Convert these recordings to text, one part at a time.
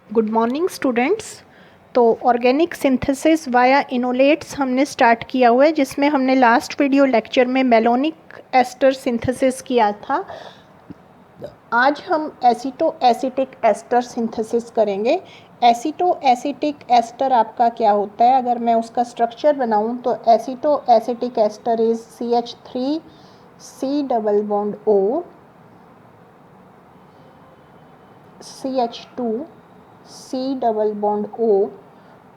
Good morning students. तो organic synthesis via इनोलेट्स हमने start किया हुआ है, जिसमें हमने लास्ट वीडियो लेक्चर में मेलोनिक एस्टर सिंथेसिस किया था। आज हम एसीटो एसिटिक एस्टर सिंथेसिस करेंगे। एसीटो एसिटिक एस्टर आपका क्या होता है? अगर मैं उसका स्ट्रक्चर बनाऊं तो aceto acetic ester is CH3 C double bond O CH2 C double bond O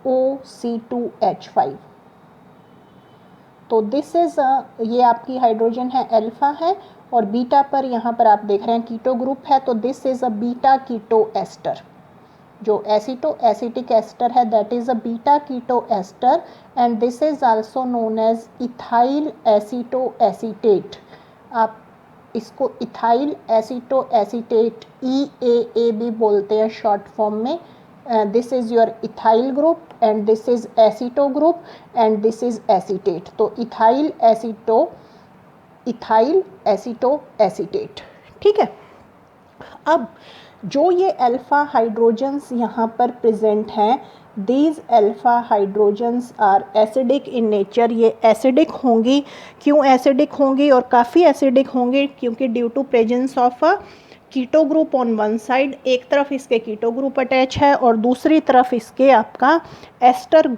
OC2H5। तो दिस इज ये आपकी हाइड्रोजन है अल्फा है, और बीटा पर यहाँ पर आप देख रहे हैं कीटो ग्रुप है, तो this is a beta keto ester. जो एसीटो एसिटिक एस्टर है that is a beta keto ester, and this is also known as ethyl acetoacetate इसको इथाइल एसीटो एसीटेट EAA भी बोलते हैं शॉर्ट फॉर्म में। This is your ethyl group and this is aceto group and this is acetate. तो ethyl acetoacetate है। अब जो ये अल्फा हाइड्रोजन्स यहाँ पर प्रेजेंट हैं, these alpha hydrogens are acidic in nature. ये एसिडिक होंगी। क्यों एसिडिक होंगी और काफ़ी एसिडिक होंगी? क्योंकि due to presence of a keto group on one side, एक तरफ इसके कीटो ग्रुप अटैच है और दूसरी तरफ इसके आपका एस्टर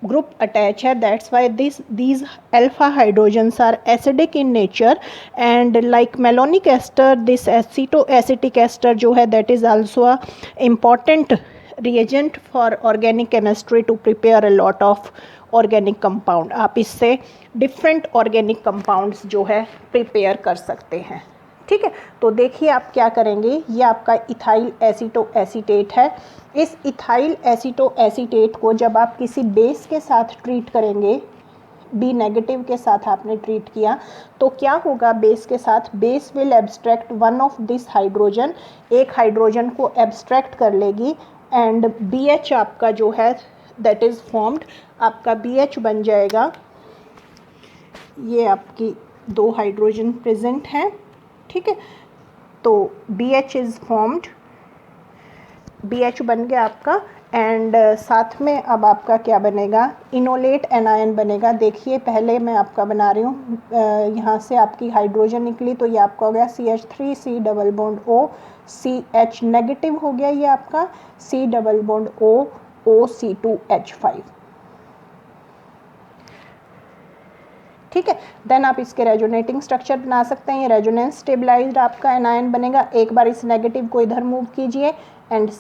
group attach है। that's why these alpha hydrogens are acidic in nature, and like malonic ester, this acetoacetic ester जो है that is also a important reagent for organic chemistry to prepare a lot of organic compound। आप इससे different organic compounds जो है prepare कर सकते हैं। ठीक है। तो देखिए आप क्या करेंगे, ये आपका इथाइल एसीटो एसीटेट है। इस इथाइल एसीटो एसीटेट को जब आप किसी बेस के साथ ट्रीट करेंगे, B नेगेटिव के साथ आपने ट्रीट किया, तो क्या होगा बेस के साथ? Base will abstract one of this hydrogen, एक हाइड्रोजन को एब्स्ट्रैक्ट कर लेगी, एंड BH आपका जो है दैट इज़ फॉर्म्ड, आपका BH बन जाएगा। ये आपकी दो हाइड्रोजन प्रेजेंट हैं। ठीक है। तो BH इज़ फॉर्म्ड, BH बन गया आपका, एंड साथ में अब आपका क्या बनेगा? इनोलेट एनायन बनेगा। देखिए पहले मैं आपका बना रही हूँ, यहाँ से आपकी हाइड्रोजन निकली तो ये आपका हो गया CH3 C double bond O CH negative हो गया, ये आपका C double bond O OC2H5। ठीक है। देन आप इसके रेजोनेटिंग स्ट्रक्चर बना सकते हैं। ये रेजोनेंस स्टेबलाइज्ड आपका एनायन बनेगा। एक बार इस नेगेटिव को इधर मूव कीजिए एंड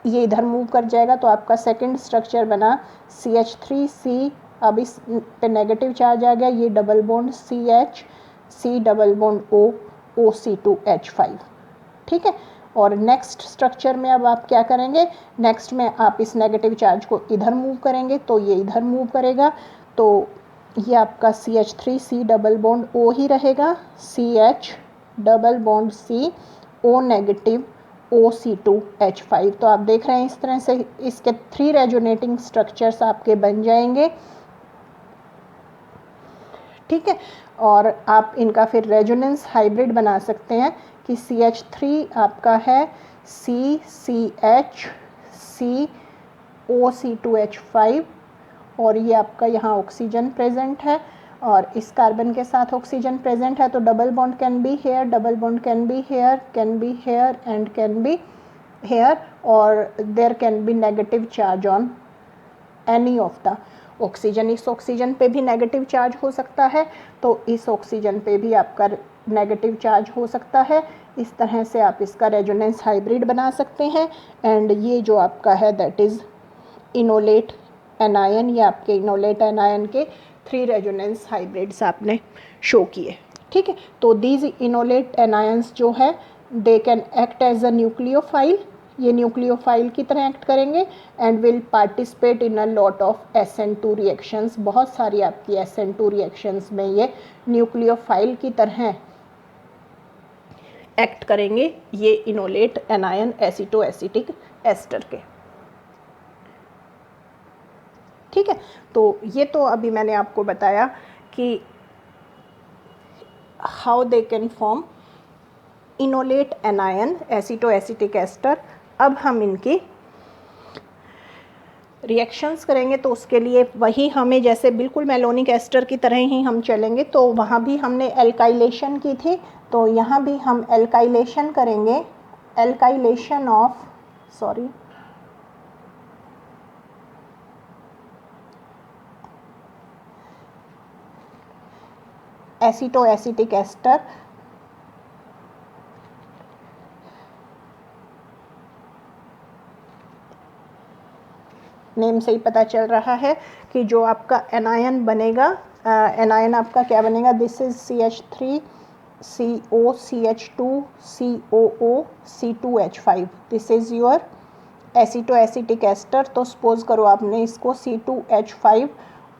ये इधर मूव कर जाएगा, तो आपका सेकंड स्ट्रक्चर बना CH3C। अब इस पे नेगेटिव चार्ज आ गया, ये double bond CH C double bond O OC2H5। ठीक है। और नेक्स्ट स्ट्रक्चर में अब आप क्या करेंगे? नेक्स्ट में आप इस नेगेटिव चार्ज को इधर मूव करेंगे, तो ये इधर मूव करेगा, तो ये आपका CH3C डबल बॉन्ड O ही रहेगा, CH double bond C O negative OC2H5। तो आप देख रहे हैं इस तरह से इसके 3 रेजोनेटिंग स्ट्रक्चर्स आपके बन जाएंगे। ठीक है। और आप इनका फिर रेजोनेंस हाइब्रिड बना सकते हैं कि CH3 आपका है CCH C OC2H5, और ये आपका यहाँ ऑक्सीजन प्रेजेंट है और इस कार्बन के साथ ऑक्सीजन प्रेजेंट है, तो double bond can be here, double bond can be here, can be here and can be here, और there can be negative charge on any of the oxygen. इस oxygen पे भी negative charge हो सकता है, तो इस ऑक्सीजन पे भी आपका नेगेटिव चार्ज हो सकता है। इस तरह से आप इसका रेजोनेंस हाइब्रिड बना सकते हैं। एंड ये जो आपका है दैट इज़ इनोलेट एनायन, ये आपके इनोलेट एनायन के 3 रेजोनेंस हाइब्रिड्स आपने शो किए। ठीक है। तो दीज इनोलेट एनायंस जो है they can act as a nucleophile, ये न्यूक्लियोफाइल की तरह एक्ट करेंगे, and will participate in a lot of SN2 reactions. बहुत सारी आपकी SN2 रिएक्शंस में ये न्यूक्लियोफाइल की तरह एक्ट करेंगे, ये enolate anion aceto acetic ester के। ठीक है। तो ये तो अभी मैंने आपको बताया कि how they can form enolate anion aceto acetic ester. अब हम इनकी रिएक्शंस करेंगे, तो उसके लिए वही हमें जैसे बिल्कुल मेलोनिक एस्टर की तरह ही हम चलेंगे। तो वहाँ भी हमने एल्काइलेशन की थी, तो यहाँ भी हम एल्काइलेशन करेंगे। Alkylation of aceto acetic ester. Name से ही पता चल रहा है कि जो आपका एनायन बनेगा, एनायन आपका क्या बनेगा, this is CH3 CO CH2 COO C2H5, this is your aceto acetic ester. तो सपोज करो आपने इसको C2H5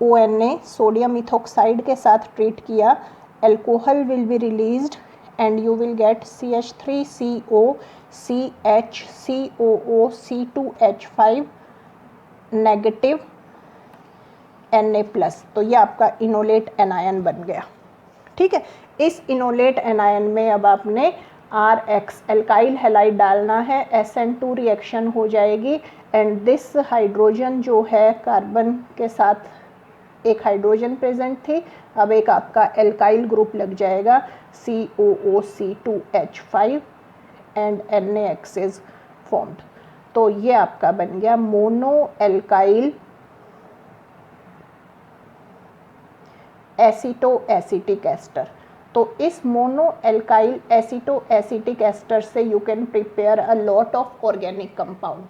ONA सोडियम इथोक्साइड के साथ ट्रीट किया, alcohol will be released and you will get CH3CO CHCOO C2H5 negative Na+। तो ये आपका इनोलेट एनायन बन गया। ठीक है, इस इनोलेट एनायन में अब आपने RH एल्काइल हैलाइड डालना है, SN2 रिएक्शन हो जाएगी एंड दिस हाइड्रोजन जो है कार्बन के साथ एक हाइड्रोजन प्रेजेंट थी, अब एक आपका एल्काइल ग्रुप लग जाएगा COOC2H5 and NaX is formed. तो ये आपका बन गया mono alkyl aceto acetic ester. तो इस mono alkyl aceto acetic ester से you can prepare a lot of organic compound.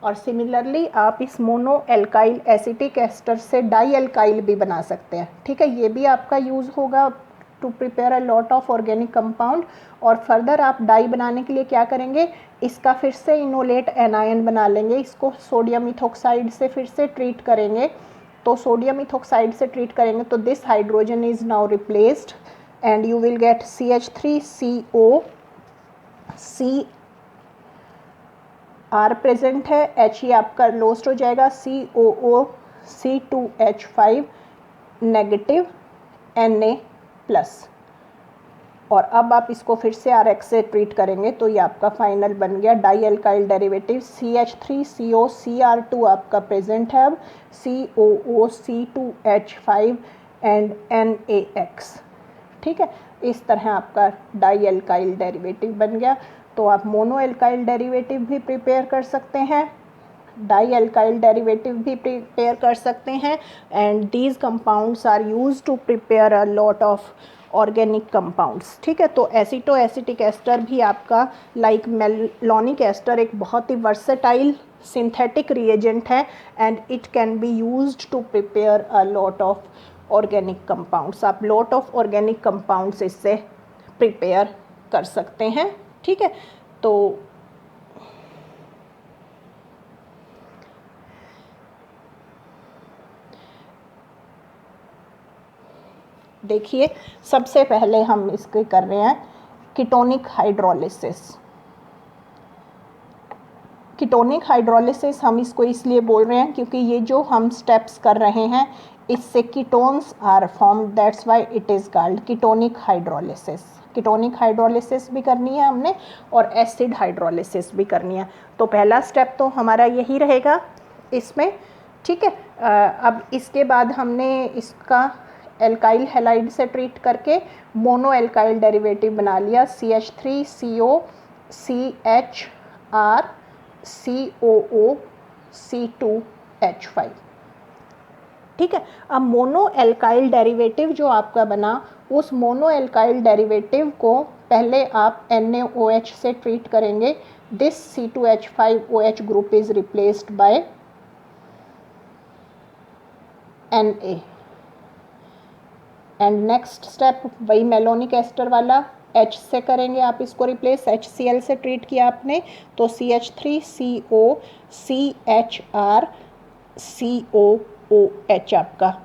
और सिमिलरली आप इस मोनो एल्काइल एसिटिक एस्टर से डाई एल्काइल भी बना सकते हैं। ठीक है, ये भी आपका यूज़ होगा to prepare a lot of organic compound. और फर्दर आप डाई बनाने के लिए क्या करेंगे, इसका फिर से इनोलेट एनायन बना लेंगे, इसको सोडियम इथोक्साइड से फिर से ट्रीट करेंगे। तो सोडियम इथोक्साइड से ट्रीट करेंगे तो this hydrogen is now replaced and you will get CH3CO R present है, H ये आपका लोस्ट हो जाएगा, COO C2H5 नेगेटिव Na+। और अब आप इसको फिर से RH से ट्रीट करेंगे तो ये आपका फाइनल बन गया die alkyl derivative CH3CO Cr2 आपका प्रेजेंट है, अब COO C2H5 एंड NaX। ठीक है, इस तरह आपका डाई एल्काइल डेरिवेटिव बन गया। तो आप मोनो एल्काइल डेरिवेटिव भी प्रिपेयर कर सकते हैं, डाई एल्काइल डेरिवेटिव भी प्रिपेयर कर सकते हैं and these compounds are used to prepare a lot of organic compounds. ठीक है, तो एसीटो एसिटिक एस्टर भी आपका लाइक मेलोनिक एस्टर एक बहुत ही वर्सेटाइल सिंथेटिक रिएजेंट है and it can be used to prepare a lot of organic compounds. आप लॉट ऑफ ऑर्गेनिक कंपाउंड्स इससे प्रिपेयर कर सकते हैं। ठीक है, तो देखिए सबसे पहले हम इसके कर रहे हैं कीटोनिक हाइड्रोलिसिस। कीटोनिक हाइड्रोलिसिस हम इसको इसलिए बोल रहे हैं क्योंकि ये जो हम स्टेप्स कर रहे हैं इससे ketones are formed, that's why it is called ketonic hydrolysis. Ketonic hydrolysis भी करनी है हमने और एसिड हाइड्रोलिसिस भी करनी है। तो पहला स्टेप तो हमारा यही रहेगा इसमें। ठीक है, अब इसके बाद हमने इसका एल्काइल हैलाइड से ट्रीट करके मोनो एल्काइल डेरिवेटिव बना लिया CH3CO CHR COO C2H5। ठीक है, अब मोनो एल्काइल डेरिवेटिव जो आपका बना उस मोनो एल्काइल डेरिवेटिव को पहले आप NaOH से ट्रीट करेंगे, this C2H5OH group is replaced by Na and next step वही मेलोनिक एस्टर वाला H से करेंगे आप इसको रिप्लेस, HCl से ट्रीट किया आपने तो CH3CO CHR COOH आपका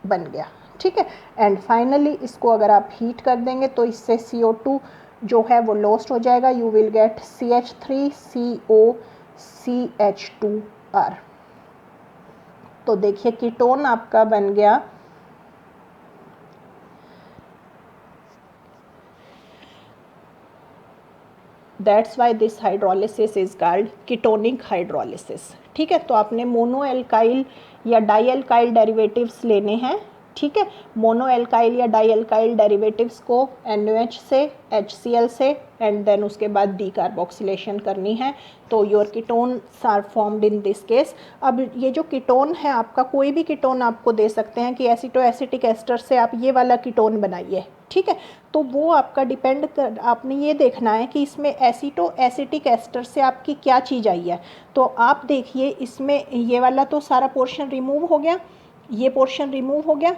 बन गया। ठीक है, एंड फाइनली इसको अगर आप हीट कर देंगे तो इससे CO2 जो है वो लॉस्ट हो जाएगा, you will get CH3CO CH2R। तो देखिए कीटोन आपका बन गया that's why this hydrolysis is called ketonic hydrolysis. ठीक है, तो आपने मोनो एल्काइल या डाई एल्काइल डेरिवेटिव्स लेने हैं। ठीक है, मोनो एल्काइल या डाई एल्काइल डेरिवेटिव्स को NaOH से, HCl से एंड देन उसके बाद डीकार्बोक्सिलेशन करनी है, तो your ketones are formed in this case. अब ये जो कीटोन है आपका, कोई भी कीटोन आपको दे सकते हैं कि एसिटो एसिटिक एस्टर से आप ये वाला कीटोन बनाइए। ठीक है, तो वो आपका डिपेंड कर, आपने ये देखना है कि इसमें एसिटो एसिटिक एस्टर से आपकी क्या चीज़ आई है। तो आप देखिए इसमें ये वाला तो सारा पोर्शन रिमूव हो गया, ये पोर्शन रिमूव हो गया,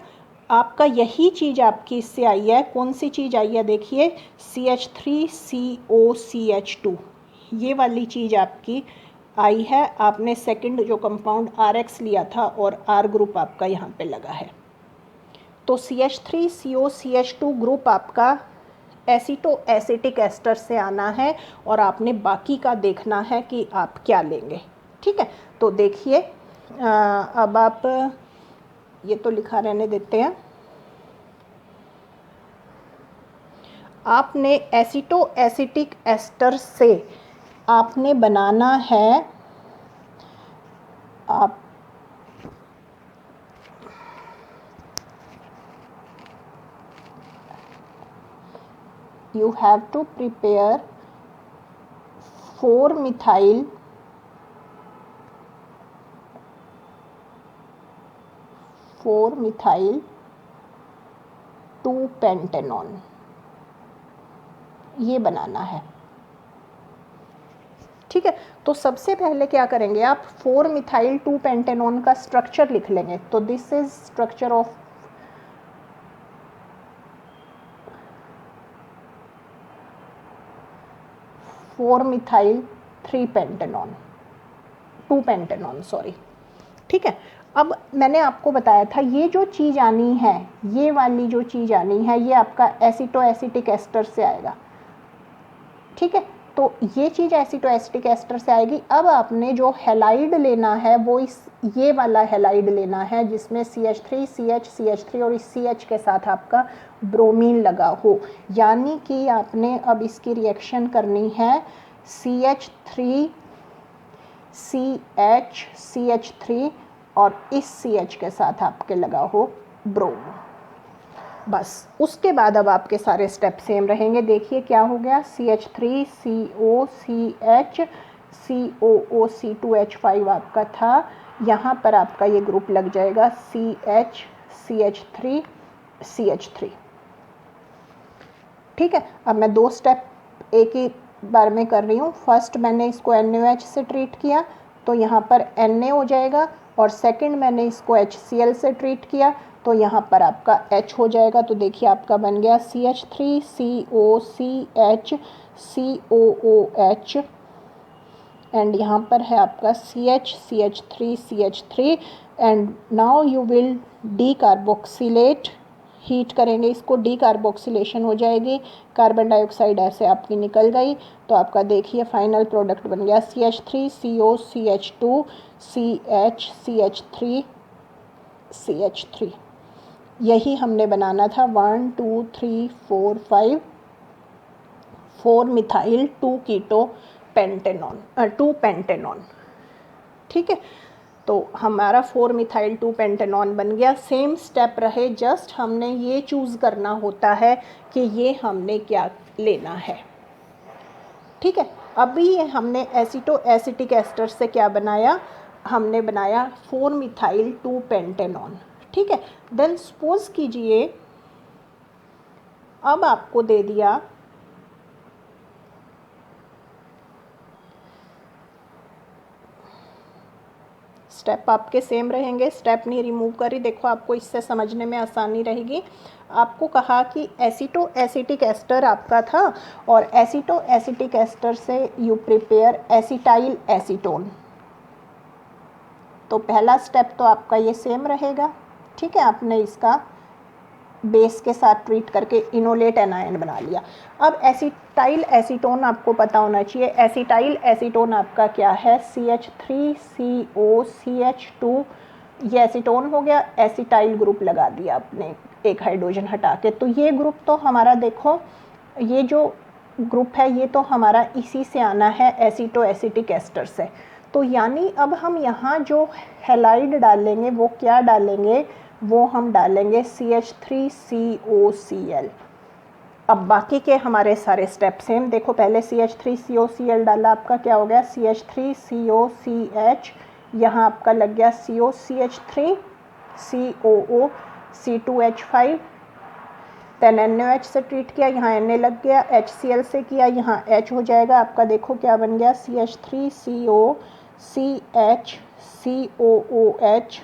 आपका यही चीज़ आपकी इससे आई है। कौन सी चीज़ आई है देखिए, CH3COCH2, ये वाली चीज़ आपकी आई है। आपने सेकंड जो कंपाउंड RX लिया था और R ग्रुप आपका यहाँ पे लगा है, तो CH3COCH2 ग्रुप आपका एसिटो एसिटिक एस्टर से आना है और आपने बाकी का देखना है कि आप क्या लेंगे। ठीक है, तो देखिए अब आप ये तो लिखा रहने देते हैं। आपने एसिटो एसिटिक एस्टर से आपने बनाना है, आप you have to prepare 4-methyl 2-pentanone, ये बनाना है। ठीक है, तो सबसे पहले क्या करेंगे आप 4-methyl 2-pentanone का स्ट्रक्चर लिख लेंगे। तो this is structure of 4-methyl 3-pentanone 2-pentanone sorry. ठीक है, अब मैंने आपको बताया था ये जो चीज़ आनी है, ये वाली जो चीज़ आनी है, ये आपका एसिटो एसिटिक एस्टर से आएगा। ठीक है, तो ये चीज़ एसिटो एसिटिक एस्टर से आएगी। अब आपने जो हैलाइड लेना है वो ये वाला हैलाइड लेना है जिसमें CH3 CH CH3 और इस CH के साथ आपका ब्रोमीन लगा हो, यानी कि आपने अब इसकी रिएक्शन करनी है CH3 CH CH3 और इस CH के साथ आपके लगा हो ब्रोम। बस उसके बाद अब आपके सारे स्टेप सेम रहेंगे। देखिए क्या हो गया, CH3COCH COOC2H5 आपका था, यहाँ पर आपका ये ग्रुप लग जाएगा CH CH3 CH3। ठीक है, अब मैं 2 स्टेप एक ही बार में कर रही हूँ। फर्स्ट मैंने इसको NaOH से ट्रीट किया तो यहाँ पर Na हो जाएगा, और सेकंड मैंने इसको HCl से ट्रीट किया तो यहाँ पर आपका H हो जाएगा। तो देखिए आपका बन गया CH3COCH COOH एंड यहाँ पर है आपका CH CH3 CH3 and now you will decarboxylate, heat करेंगे इसको, डीकार्बोक्सिलेशन हो जाएगी, कार्बन डाइऑक्साइड ऐसे आपकी निकल गई। तो आपका देखिए फाइनल प्रोडक्ट बन गया CH3COCH2 CH CH3 CH3। यही हमने बनाना था 1 2 3 4 5 4-methyl 2-pentanone। ठीक है, तो हमारा 4-methyl 2-pentanone बन गया। सेम स्टेप रहे, जस्ट हमने ये चूज़ करना होता है कि ये हमने क्या लेना है। ठीक है, अभी हमने एसिटो एसिटिक एस्टर से क्या बनाया, हमने बनाया 4-methyl 2-pentanone। ठीक है, देन सपोज कीजिए अब आपको दे दिया स्टेप, आपके सेम रहेंगे, स्टेप नहीं रिमूव करी। देखो आपको इससे समझने में आसानी रहेगी। आपको कहा कि एसिटो एसिटिक एस्टर आपका था और एसिटो एसिटिक एस्टर से यू प्रिपेयर एसिटाइल एसीटोन। तो पहला स्टेप तो आपका ये सेम रहेगा। ठीक है, आपने इसका बेस के साथ ट्रीट करके इनोलेट एनायन बना लिया। अब एसिटाइल एसीटोन आपको पता होना चाहिए। एसिटाइल एसीटोन आपका क्या है, CH3COCH2, ये एसीटोन हो गया, एसिटाइल ग्रुप लगा दिया आपने एक हाइड्रोजन हटा के। तो ये ग्रुप तो हमारा देखो, ये जो ग्रुप है ये तो हमारा इसी से आना है, एसीटो एसिटिक एस्टर से। तो यानी अब हम यहाँ जो हैलाइड डालेंगे वो क्या डालेंगे, वो हम डालेंगे CH3COCl। अब बाकी के हमारे सारे स्टेप सेम, देखो पहले CH3COCl डाला, आपका क्या हो गया CH3COCH, यहाँ आपका लग गया COCH3 COO C2H5, then NaOH से ट्रीट किया, यहाँ Na लग गया, HCl से किया, यहाँ H हो जाएगा आपका, देखो क्या बन गया CH3COCH COOH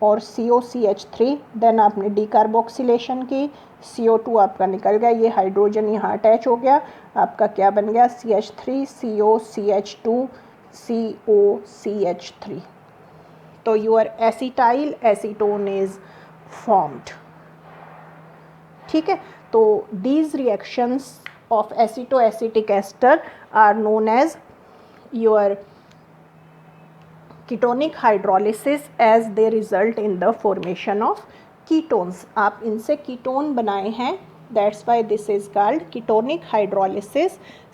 और COCH3। देन आपने डीकार्बोक्सिलेशन की, CO2 आपका निकल गया, ये हाइड्रोजन यहाँ अटैच हो गया, आपका क्या बन गया CH3COCH2 COCH3। तो your acetyl acetone is formed. ठीक है, तो these reactions of aceto acetic ester are known as your ketonic hydrolysis as they result in the formation of ketones. आप इनसे कीटोन बनाए हैं, that's why this is called ketonic hydrolysis.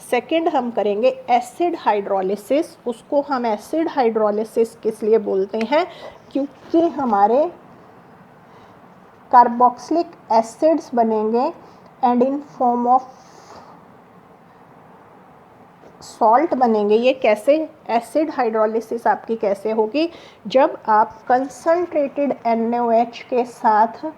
Second हम करेंगे acid hydrolysis. उसको हम acid hydrolysis किस लिए बोलते हैं, क्योंकि हमारे कार्बोक्सिलिक एसिड्स बनेंगे and in form of salt बनेंगे। ये कैसे एसिड हाइड्रोलिसिस आपकी कैसे होगी, जब आप कंसनट्रेटेड NaOH के साथ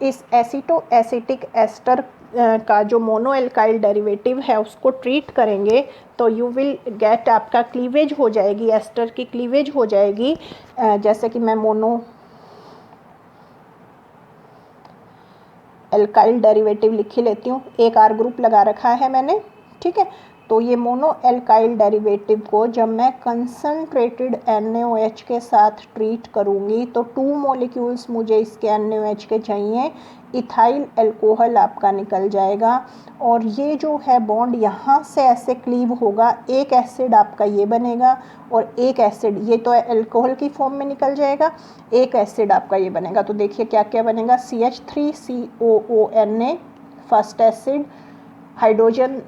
इस एसीटो एसिटिक एस्टर का जो मोनो एल्काइल डेरिवेटिव है उसको ट्रीट करेंगे, तो यू विल गेट, आपका क्लीवेज हो जाएगी, एस्टर की क्लीवेज हो जाएगी। जैसे कि मैं मोनो एल्काइल डेरिवेटिव लिख ही लेती हूँ, एक R ग्रुप लगा रखा है मैंने। ठीक है, तो ये मोनो एल्काइल डेरिवेटिव को जब मैं कंसनट्रेटेड NaOH के साथ ट्रीट करूँगी तो 2 मॉलिक्यूल्स मुझे इसके NaOH के चाहिए, इथाइल अल्कोहल आपका निकल जाएगा, और ये जो है बॉन्ड यहाँ से ऐसे क्लीव होगा, एक एसिड आपका ये बनेगा और एक एसिड ये तो अल्कोहल की फॉर्म में निकल जाएगा, एक एसिड आपका ये बनेगा। तो देखिए क्या क्या बनेगा, CH3COONA फर्स्ट एसिड, हाइड्रोजन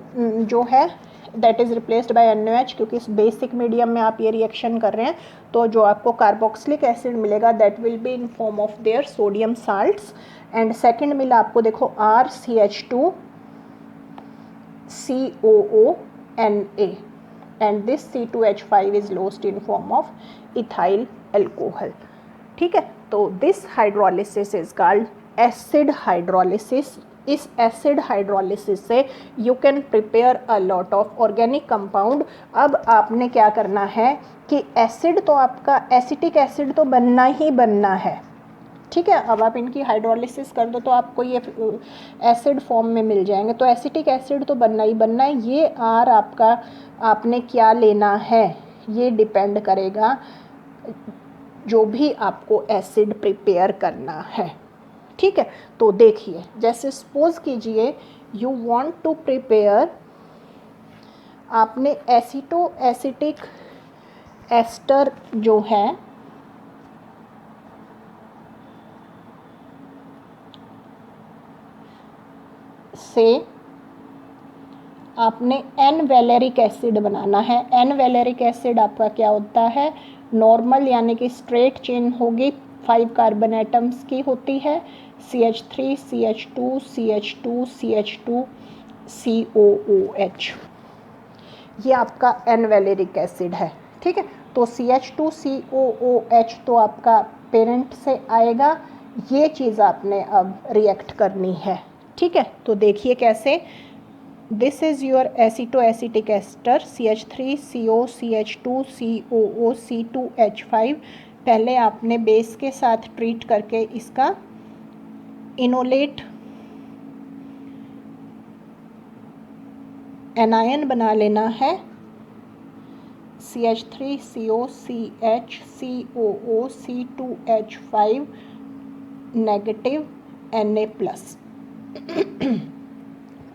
जो है that is replaced by NaOH, क्योंकि इस बेसिक मीडियम में आप ये रिएक्शन कर रहे हैं, तो जो आपको कार्बोक्सिलिक एसिड मिलेगा that will be in form of their sodium salts. And second मिला आपको देखो RCH2 COONA and this C2H5 is lost in form of ethyl alcohol. ठीक है, तो this hydrolysis is called acid hydrolysis. इस acid hydrolysis से you can prepare a lot of organic compound. अब आपने क्या करना है कि एसिड तो आपका एसिटिक एसिड तो बनना ही बनना है। ठीक है, अब आप इनकी हाइड्रोलिसिस कर दो तो आपको ये एसिड फॉर्म में मिल जाएंगे, तो एसिटिक एसिड तो बनना ही बनना है। ये R आपका आपने क्या लेना है ये डिपेंड करेगा जो भी आपको एसिड प्रिपेयर करना है। ठीक है, तो देखिए जैसे सपोज कीजिए यू वांट टू प्रिपेयर, आपने एसीटो एसिटिक एस्टर जो है से आपने N वैलेरिक एसिड बनाना है। N वैलेरिक एसिड आपका क्या होता है, नॉर्मल यानी कि स्ट्रेट चेन होगी, 5 कार्बन एटम्स की होती है, CH3 CH2 CH2 CH2 COOH, ये आपका N वैलेरिक एसिड है। ठीक है, तो CH2 COOH तो आपका पेरेंट से आएगा, ये चीज़ आपने अब रिएक्ट करनी है। ठीक है, तो देखिए कैसे, this is your aceto acetic ester CH3CO CH2 COO C2H5। पहले आपने बेस के साथ ट्रीट करके इसका इनोलेट एनायन बना लेना है, CH3CO CH COO C2H5 negative Na plus.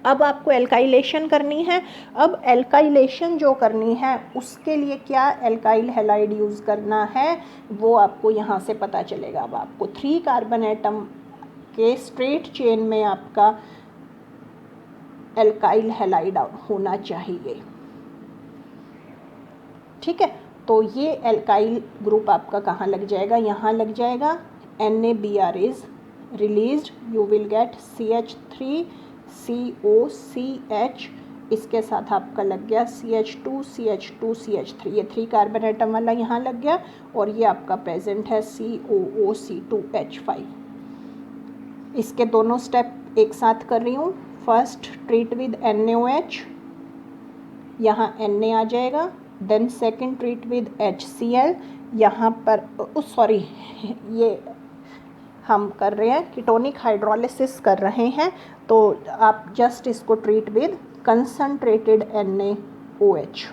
अब आपको एल्काइलेशन करनी है। अब एल्काइलेशन जो करनी है उसके लिए क्या एल्काइल हैलाइड यूज़ करना है वो आपको यहाँ से पता चलेगा। अब आपको 3 कार्बन एटम के स्ट्रेट चेन में आपका एल्काइल हैलाइड होना चाहिए। ठीक है, तो ये एल्काइल ग्रुप आपका कहाँ लग जाएगा, यहाँ लग जाएगा। NaBr is released, you will get CH3COCH, इसके साथ आपका लग गया CH2CH2CH3, ये 3 कार्बन एटम वाला यहाँ लग गया, और ये आपका प्रेजेंट है COOC2H5। इसके दोनों स्टेप एक साथ कर रही हूँ। फर्स्ट ट्रीट विद NaOH, यहाँ Na आ जाएगा। Then second treat with HCl, यहाँ पर सॉरी ये हम कर रहे हैं कीटोनिक हाइड्रोलिसिस कर रहे हैं, तो आप जस्ट इसको treat with concentrated NaOH।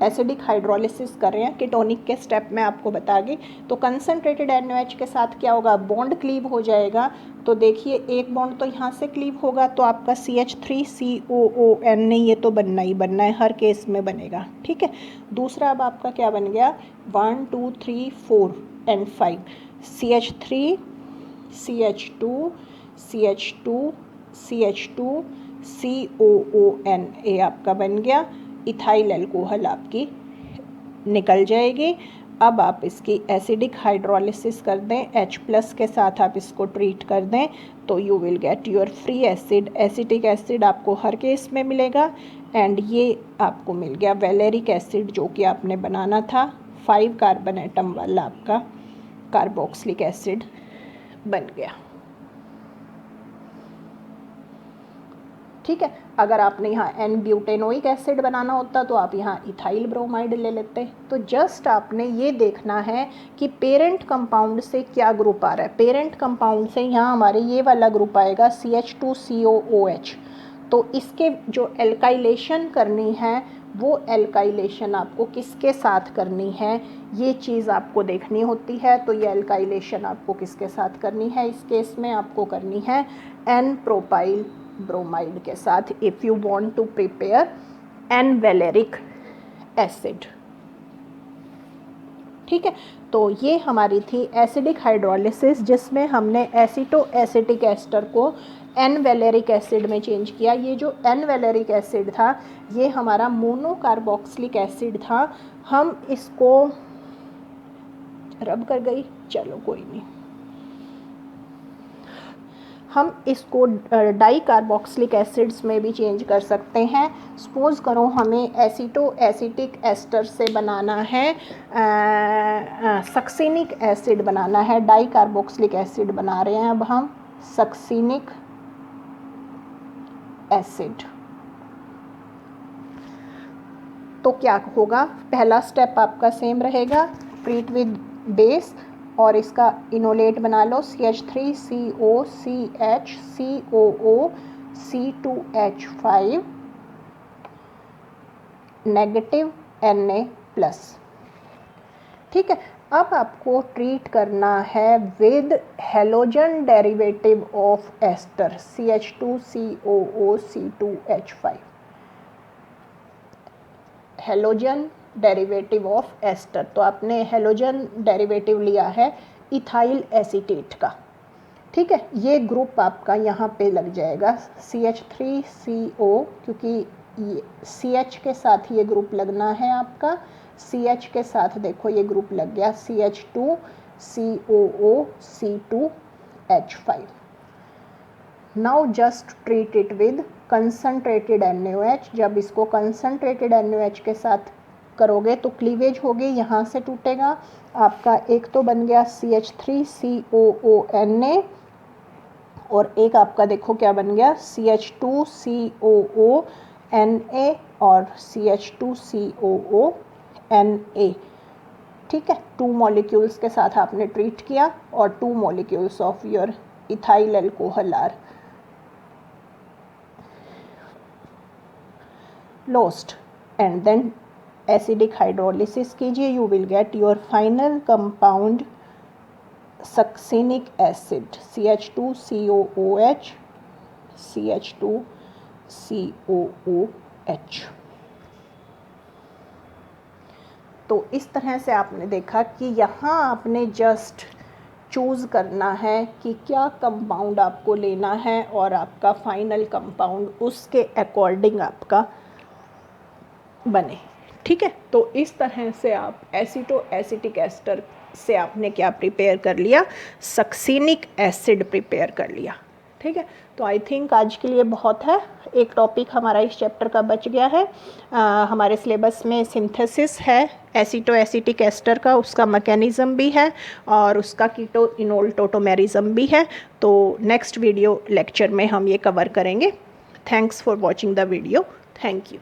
Acidic hydrolysis कर रहे हैं, कीटोनिक के स्टेप में आपको बता गई। तो कंसनट्रेटेड NaOH के साथ क्या होगा, बॉन्ड क्लीव हो जाएगा। तो देखिए एक बॉन्ड तो यहाँ से क्लीव होगा, तो आपका CH3COON ये तो बनना ही बनना है, हर केस में बनेगा। ठीक है, दूसरा अब आपका क्या बन गया, 1 2 3 4 and 5 CH3 CH2 CH2 CH2 COON, ये आपका बन गया। इथाइल अल्कोहल आपकी निकल जाएगी। अब आप इसकी एसिडिक हाइड्रोलिसिस कर दें, H+ के साथ आप इसको ट्रीट कर दें, तो you will get your free acid. Acetic acid आपको हर केस में मिलेगा, एंड ये आपको मिल गया वैलेरिक एसिड, जो कि आपने बनाना था 5 कार्बन एटम वाला आपका कार्बोक्सिलिक एसिड बन गया। ठीक है, अगर आपने यहाँ N-ब्यूटेनोइक एसिड बनाना होता तो आप यहाँ इथाइल ब्रोमाइड ले लेते। तो जस्ट आपने ये देखना है कि पेरेंट कंपाउंड से क्या ग्रुप आ रहा है। पेरेंट कंपाउंड से यहाँ हमारे ये वाला ग्रुप आएगा CH2COOH। तो इसके जो एल्काइलेशन करनी है, वो एल्काइलेशन आपको किसके साथ करनी है, ये चीज़ आपको देखनी होती है। तो ये एल्काइलेशन आपको किसके साथ करनी है, इस केस में आपको करनी है N-प्रोपाइल ब्रोमाइड के साथ, if you want to prepare n valeric acid. ठीक है, तो ये हमारी थी एसिडिक हाइड्रोलिसिस, जिसमें हमने एसिटो एसिटिक एस्टर को N-वैलेरिक एसिड में चेंज किया। ये जो N-वैलेरिक एसिड था, ये हमारा मोनोकार्बोक्सिलिक एसिड था। हम इसको रब कर गई, चलो कोई नहीं, हम इसको डाई कार्बोक्सिलिक एसिड्स में भी चेंज कर सकते हैं। सपोज़ करो हमें एसिटो एसिटिक एस्टर से बनाना है सक्सिनिक एसिड बनाना है, डाई कार्बोक्सिलिक एसिड बना रहे हैं अब हम सक्सिनिक एसिड। तो क्या होगा, पहला स्टेप आपका सेम रहेगा, ट्रीट विद बेस, और इसका इनोलेट बना लो CH3COCH COOC2H5 नेगेटिव Na+। ठीक है, अब आपको ट्रीट करना है with halogen derivative of ester CH2COOC2H5, halogen derivative of ester. तो आपने हेलोजन डेरिवेटिव लिया है इथाइल एसीटेट का। ठीक है, ये ग्रुप आपका यहाँ पे लग जाएगा CH3CO, क्योंकि ये CH के साथ ये ग्रुप लगना है आपका। CH के साथ देखो ये ग्रुप लग गया CH2COOC2H5। Now just treat it with concentrated NaOH। जब इसको कंसनट्रेटेड NaOH के साथ करोगे तो क्लीवेज होगी, यहाँ से टूटेगा आपका। एक तो बन गया CH3COONA, और एक आपका देखो क्या बन गया CH2COONA और CH2COONA। ठीक है, 2 मॉलिक्यूल्स के साथ आपने ट्रीट किया, और 2 molecules of your ethyl alcohol are lost, and then acidic hydrolysis कीजिए, you will get your final compound succinic acid CH2COOH CH2COOH। तो इस तरह से आपने देखा कि यहाँ आपने जस्ट चूज़ करना है कि क्या कंपाउंड आपको लेना है और आपका फाइनल कंपाउंड उसके अकॉर्डिंग आपका बने। ठीक है, तो इस तरह से आप एसीटो एसिटिक एस्टर से आपने क्या प्रिपेयर कर लिया, सक्सिनिक एसिड प्रिपेयर कर लिया। ठीक है, तो आई थिंक आज के लिए बहुत है। एक टॉपिक हमारा इस चैप्टर का बच गया है। हमारे सिलेबस में सिंथेसिस है एसीटो एसिटिक एस्टर का, उसका मैकेनिज़्म भी है और उसका कीटो इनोल टोटोमेरिज्म भी है। तो नेक्स्ट वीडियो लेक्चर में हम ये कवर करेंगे। Thanks for watching the video. Thank you.